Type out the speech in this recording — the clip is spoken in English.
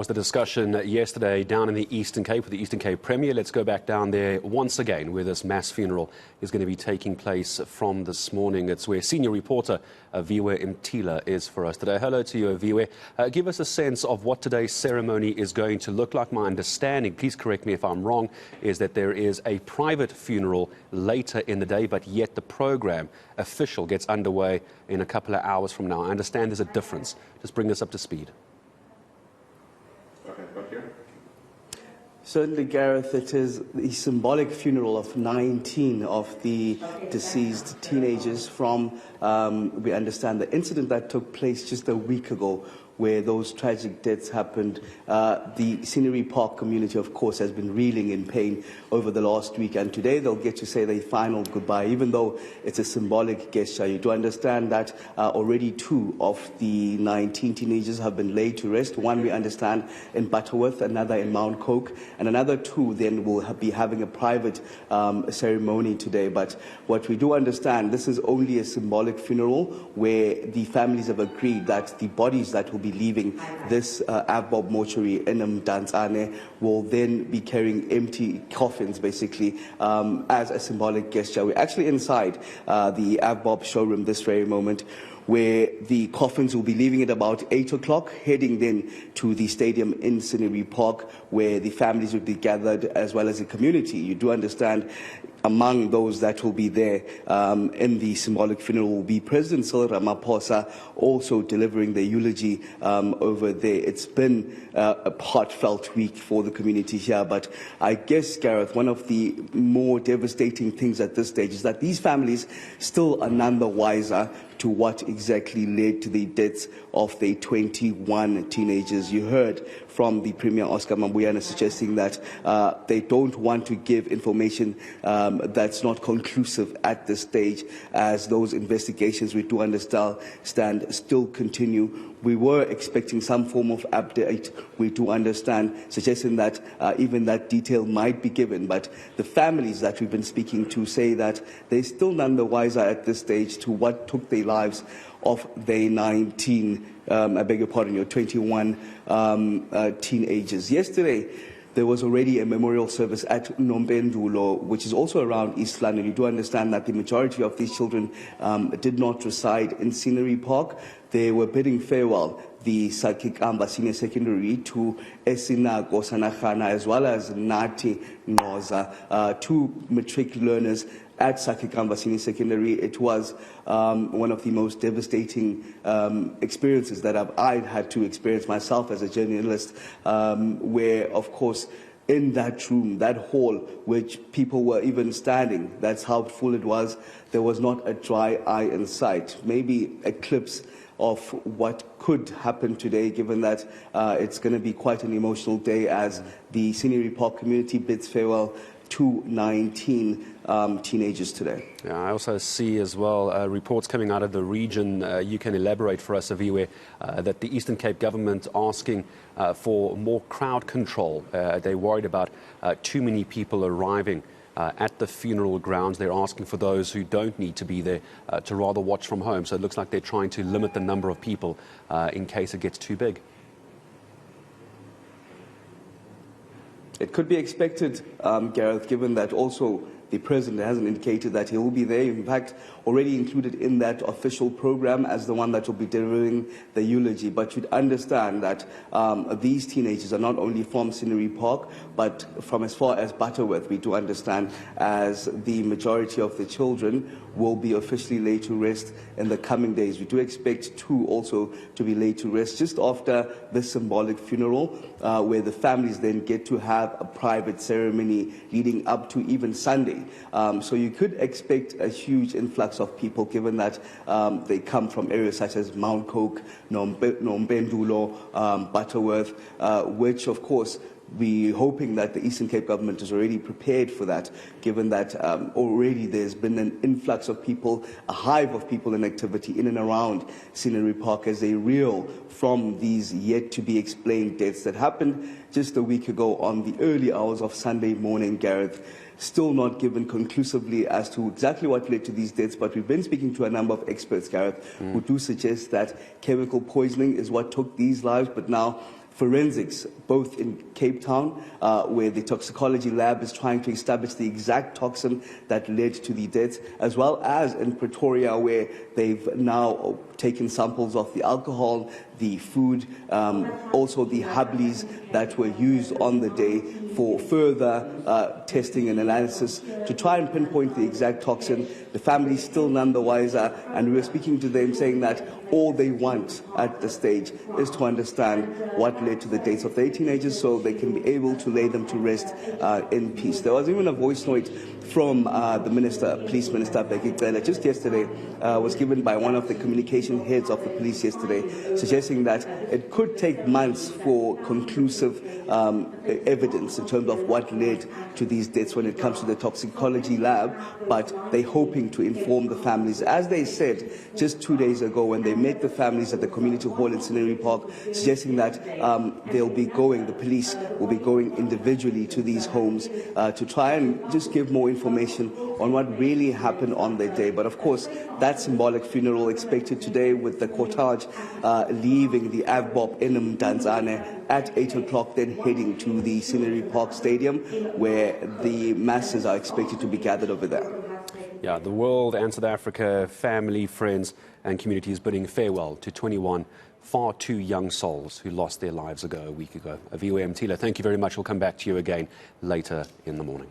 Was the discussion yesterday down in the Eastern Cape with the Eastern Cape Premier. Let's go back down there once again where this mass funeral is going to be taking place from this morning. It's where senior reporter Viwe Mtila is for us today. Hello to you, Viwe. Give us a sense of what today's ceremony is going to look like. My understanding, please correct me if I'm wrong, is that there is a private funeral later in the day, but yet the program official gets underway in a couple of hours from now. I understand there's a difference. Just bring us up to speed. Certainly, Gareth, it is the symbolic funeral of 19 of the deceased teenagers from, we understand, the incident that took place just a week ago, where those tragic deaths happened. The Scenery Park community, of course, has been reeling in pain over the last week, and today they'll get to say their final goodbye, even though it's a symbolic gesture. You do understand that already 2 of the 19 teenagers have been laid to rest. One, we understand, in Butterworth, another in Mount Coke, and another 2 then will be having a private ceremony today. But what we do understand, this is only a symbolic funeral where the families have agreed that the bodies that will be leaving this Avbob mortuary in Mdantsane will then be carrying empty coffins, basically, as a symbolic gesture. We're actually inside the Avbob showroom this very moment, where the coffins will be leaving at about 8 o'clock, heading then to the stadium in Scenery Park, where the families will be gathered, as well as the community. You do understand, among those that will be there in the symbolic funeral will be President Cyril Ramaphosa, also delivering the eulogy over there. It's been a heartfelt week for the community here, but I guess, Gareth, one of the more devastating things at this stage is that these families still are none the wiser to what exactly led to the deaths of the 21 teenagers. You heard from the Premier, Oscar Mabuyana, suggesting that they don't want to give information that's not conclusive at this stage, as those investigations, we do understand, still continue. We were expecting some form of update, we do understand, suggesting that even that detail might be given, but the families that we've been speaking to say that they're still none the wiser at this stage to what took their lives of their 21 teenagers. Yesterday, there was already a memorial service at Nompendulo, which is also around East London. You do understand that the majority of these children did not reside in Scenery Park. They were bidding farewell, the Sakikamba Senior Secondary, to Esina Gosanachana, as well as Nati Noza, 2 matric learners at Sakikamba Senior Secondary. It was one of the most devastating experiences that I've had to experience myself as a journalist, where, of course, in that room, that hall, which people were even standing, that's how full it was, there was not a dry eye in sight. Maybe a glimpse of what could happen today, given that it's going to be quite an emotional day as the Scenery Park community bids farewell to 19 teenagers today. Yeah, I also see as well reports coming out of the region. You can elaborate for us, Aviwe, that the Eastern Cape government asking for more crowd control. They're worried about too many people arriving at the funeral grounds. They're asking for those who don't need to be there to rather watch from home. So it looks like they're trying to limit the number of people in case it gets too big. It could be expected, Gareth, given that also the President hasn't indicated that he will be there. In fact, already included in that official program as the one that will be delivering the eulogy. But you'd understand that these teenagers are not only from Scenery Park, but from as far as Butterworth, we do understand, as the majority of the children will be officially laid to rest in the coming days. We do expect 2 also to be laid to rest just after this symbolic funeral, where the families then get to have a private ceremony leading up to even Sunday. So you could expect a huge influx of people, given that they come from areas such as Mount Coke, Nompendulo, Butterworth, which, of course, we're hoping that the Eastern Cape government is already prepared for that, given that already there's been an influx of people, a hive of people in activity in and around Scenery Park as they reel from these yet-to-be-explained deaths that happened just a week ago on the early hours of Sunday morning, Gareth. Still not given conclusively as to exactly what led to these deaths, but we've been speaking to a number of experts, Gareth, who do suggest that chemical poisoning is what took these lives, but now forensics, both in Cape Town, where the toxicology lab is trying to establish the exact toxin that led to the death, as well as in Pretoria, where they've now taken samples of the alcohol, the food, also the hubblies that were used on the day for further testing and analysis to try and pinpoint the exact toxin. The family is still none the wiser, and we were speaking to them saying that all they want at this stage is to understand what led to the deaths of their teenagers so they can be able to lay them to rest in peace. There was even a voice note from the minister, Police Minister Bheki Cele, just yesterday, was given by one of the communication heads of the police yesterday, suggesting that it could take months for conclusive evidence in terms of what led to these deaths when it comes to the toxicology lab, but they're hoping to inform the families. As they said just 2 days ago when they met the families at the community hall in Scenery Park, suggesting that the police will be going individually to these homes to try and just give more information on what really happened on their day. But of course, that symbolic funeral expected today with the cortege leaving the Avbop in Mdantsane at 8 o'clock, then heading to the Scenery Park Stadium, where the masses are expected to be gathered over there. Yeah, the world and South Africa, family, friends and communities bidding farewell to 21 far too young souls who lost their lives a week ago. VOA Mtila, thank you very much. We'll come back to you again later in the morning.